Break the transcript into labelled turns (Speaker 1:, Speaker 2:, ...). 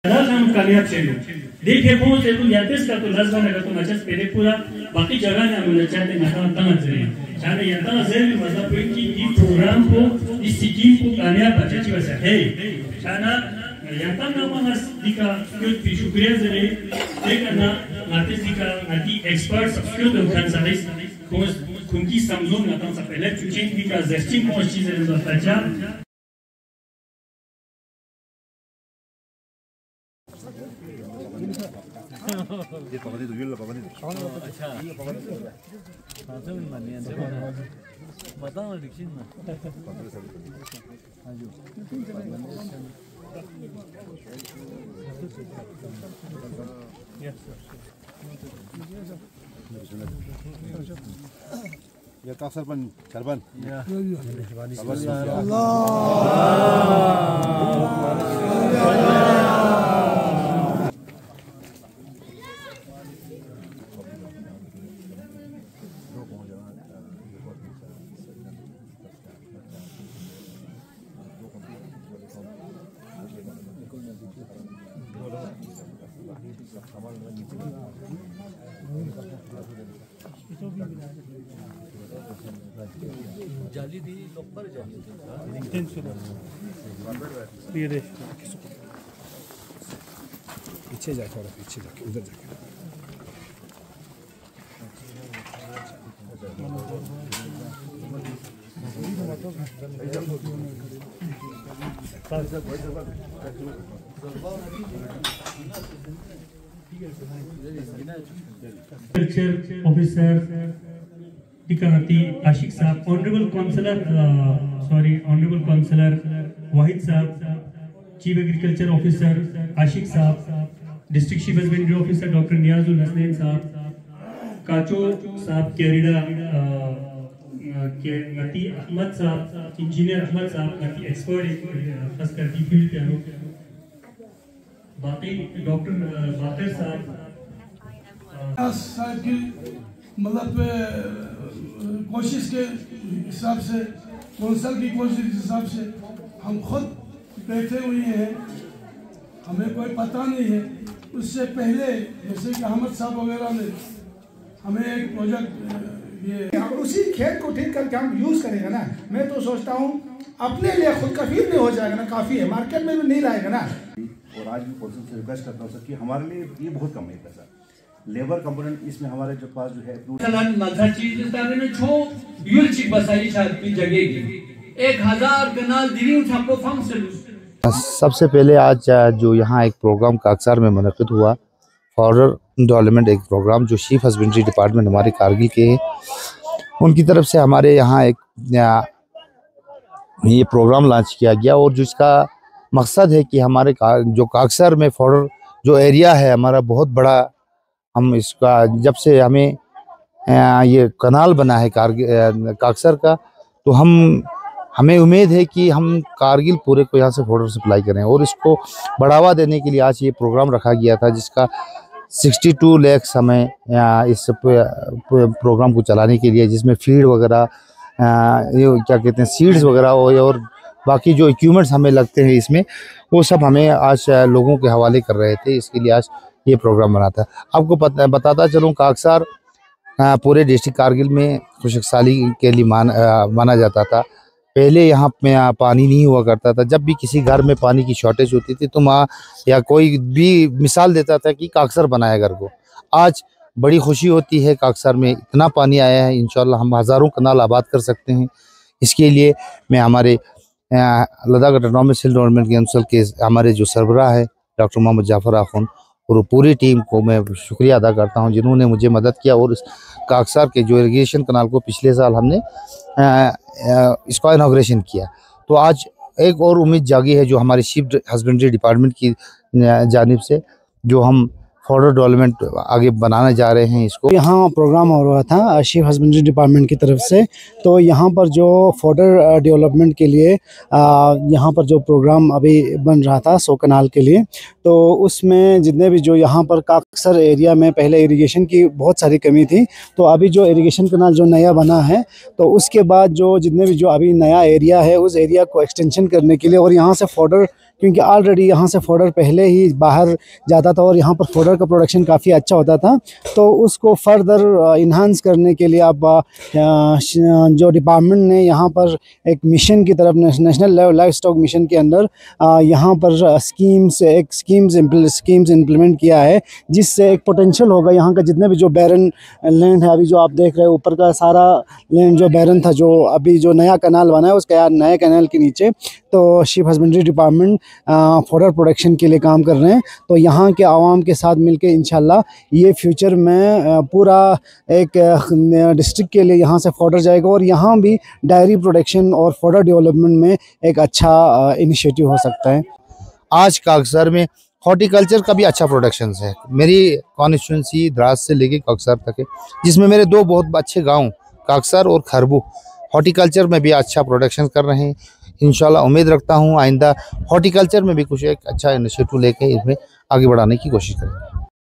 Speaker 1: हम कामयाब चलो देखिए कौन से तो यादेस का तो लज़्ज़ा लगा तो मचस पहले पूरा बाकी जगह ना मुझे चाहते ना तंग जरे चाहे ये तंग जरे मतलब कि ये प्रोग्राम को इस स्कीम को कामयाब बच्चे की वजह है चाना ये तंग ना मस दिका कुछ शुक्रिया जरे देखना आते दिका आती एक्सपर्ट्स क्यों तो खान साइज कौन कुंकी समझो ना तंग से पहले चुचिंग दिका जस्टिंग कौन चीज़ है तो अच्छा
Speaker 2: ये पकड़ी तो यूल पकड़ी
Speaker 3: अच्छा हाँ सब मानिए सब बताओ लिखिन ना हाँ जो
Speaker 2: ये कासर बन चरबन
Speaker 3: जाली दी लोग पर जाली
Speaker 4: पीछे जा थोड़ा पीछे जाके उधर जाके
Speaker 1: कल्चर ऑफिसर टिकाती आशिक साहब ऑनरेबल काउंसलर वाहिद साहब चीफ एग्रीकल्चर ऑफिसर आशिक साहब district chief husbandry officer doctor Niyazul Hasnain साहब काचो साहब केरिडा के नती अहमद साहब इंजीनियर अहमद साहब नती एक्सपर्ट खासकर की फील्ड पे हो बाकी डॉक्टर बाकर साहब
Speaker 5: की मतलब कोशिश के हिसाब से कौंसल की कोशिश के हिसाब से हम खुद बैठे हुए हैं, हमें कोई पता नहीं है। उससे पहले जैसे कि अहमद साहब वगैरह ने हमें एक प्रोजेक्ट ये
Speaker 6: अगर उसी खेत को ठीक करके हम यूज़ करेंगे ना, मैं तो सोचता हूँ अपने लिए खुद कफील भी हो जाएगा ना, काफ़ी है, मार्केट में भी नहीं लाएगा ना।
Speaker 2: और आज भी कौंसिल से रिक्वेस्ट करता हूँ सर कि हमारे लिए ये बहुत कम है पैसा, लेबर कंपोनेंट इसमें हमारे जो पास जो है
Speaker 7: सबसे पहले आज जो यहाँ एक प्रोग्राम काकसार में मुनक़िद हुआ फॉरर डेवलपमेंट, एक प्रोग्राम जो चीफ हस्बेंड्री डिपार्टमेंट हमारे कारगिल के हैं उनकी तरफ से हमारे यहाँ एक ये प्रोग्राम लॉन्च किया गया और जिसका मकसद है कि हमारे जो काकसार में फॉरर जो एरिया है हमारा बहुत बड़ा, हम इसका जब से हमें ये कनाल बना है काकसर का, तो हमें उम्मीद है कि हम कारगिल पूरे को यहाँ से फॉरर सप्लाई करें और इसको बढ़ावा देने के लिए आज ये प्रोग्राम रखा गया था जिसका 62 लाख हमें इस प्रोग्राम को चलाने के लिए, जिसमें फीड वगैरह ये क्या कहते हैं सीड्स वगैरह और बाकी जो इक्विपमेंट्स हमें लगते हैं इसमें, वो सब हमें आज लोगों के हवाले कर रहे थे। इसके लिए आज ये प्रोग्राम बना था। आपको बताता चलूँ काकसार पूरे डिस्ट्रिक्ट कारगिल में खुशहाली के लिए माना जाता था। पहले यहाँ में पानी नहीं हुआ करता था, जब भी किसी घर में पानी की शॉर्टेज होती थी तो माँ या कोई भी मिसाल देता था कि काकसर बनाया घर को। आज बड़ी खुशी होती है, काकसर में इतना पानी आया है, इंशाल्लाह हम हज़ारों कनाल आबाद कर सकते हैं। इसके लिए मैं हमारे लद्दाख ऑटोनॉमस हिल डेवलपमेंट काउंसिल के हमारे जो सरबराह है डॉक्टर मोहम्मद जाफर आखुन और पूरी टीम को मैं शुक्रिया अदा करता हूं जिन्होंने मुझे मदद किया। और इस काकसार के जो इरिगेशन कनाल को पिछले साल हमने इसका इनॉग्रेशन किया, तो आज एक और उम्मीद जागी है जो हमारी चीफ हस्बेंड्री डिपार्टमेंट की जानिब से, जो हम फॉर्डर डेवलपमेंट आगे बनाने जा रहे हैं इसको।
Speaker 8: यहाँ प्रोग्राम हो रहा था शीप हस्बेंड्री डिपार्टमेंट की तरफ से, तो यहाँ पर जो फॉर्डर डेवलपमेंट के लिए यहाँ पर जो प्रोग्राम अभी बन रहा था 100 कनाल के लिए, तो उसमें जितने भी जो यहाँ पर काकसर एरिया में पहले इरिगेशन की बहुत सारी कमी थी, तो अभी जो इरिगेशन कनाल जो नया बना है, तो उसके बाद जो जितने भी जो अभी नया एरिया है उस एरिया को एक्सटेंशन करने के लिए, और यहाँ से फॉर्डर, क्योंकि ऑलरेडी यहाँ से फॉर्डर पहले ही बाहर जाता था और यहाँ पर फॉर्डर का प्रोडक्शन काफ़ी अच्छा होता था, तो उसको फर्दर इन्हांस करने के लिए अब जो डिपार्टमेंट ने यहाँ पर एक मिशन की तरफ नेशनल लाइफ स्टॉक मिशन के अंदर यहाँ पर स्कीम्स इम्प्लीमेंट किया है, जिससे एक पोटेंशियल होगा यहाँ का जितने भी जो बैरन लैंड है, अभी जो आप देख रहे हैं ऊपर का सारा लैंड जो बैरन था, जो अभी जो नया कनाल बना है उसका नए कनाल के नीचे, तो sheep husbandry department fodder production के लिए काम कर रहे हैं। तो यहाँ के आवाम के साथ मिलकर इंशाल्लाह ये फ्यूचर में पूरा एक डिस्ट्रिक्ट के लिए यहाँ से फॉर्डर जाएगा, और यहाँ भी डायरी प्रोडक्शन और फॉर्डर डेवलपमेंट में एक अच्छा इनिशिएटिव हो सकता है।
Speaker 7: आज काकसर में हॉर्टिकल्चर का भी अच्छा प्रोडक्शन है। मेरी कॉन्स्टिट्यूंसी द्रास से लेके काकसर तक है, जिसमें मेरे 2 बहुत अच्छे गाँव काकसर और खरबू हॉर्टिकल्चर में भी अच्छा प्रोडक्शन कर रहे हैं। इंशाल्लाह उम्मीद रखता हूँ आइंदा हॉर्टिकल्चर में भी कुछ एक अच्छा इनिशिएटिव लेके इसमें आगे बढ़ाने की कोशिश करें।